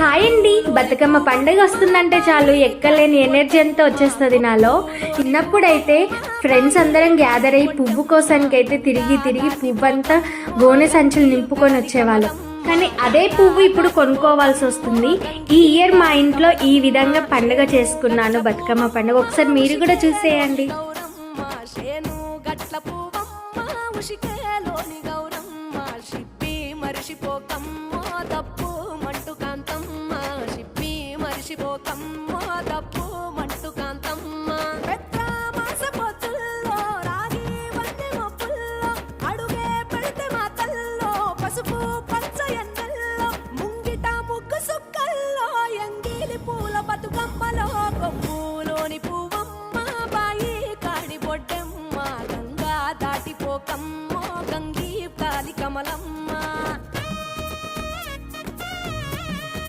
Hi అండి. బతుకమ్మ పండుగ వస్తుందంటే చాలు ఎక్కలేని ఎనర్జీ అంతా వచ్చేస్తుంది నాలో. చిన్నప్పుడైతే ఫ్రెండ్స్ అందరం గ్యాదర్ అయ్యి పువ్వు కోసానికైతే తిరిగి తిరిగి పువ్వు అంతా గోనె సంచులు నింపుకొని వచ్చేవాళ్ళం. కానీ అదే పువ్వు ఇప్పుడు కొనుక్కోవాల్సి వస్తుంది. ఈ ఇయర్ మా ఇంట్లో ఈ విధంగా పండుగ చేసుకున్నాను, బతుకమ్మ పండుగ. ఒకసారి మీరు కూడా చూసేయండి. మరిచిపోకమ్మ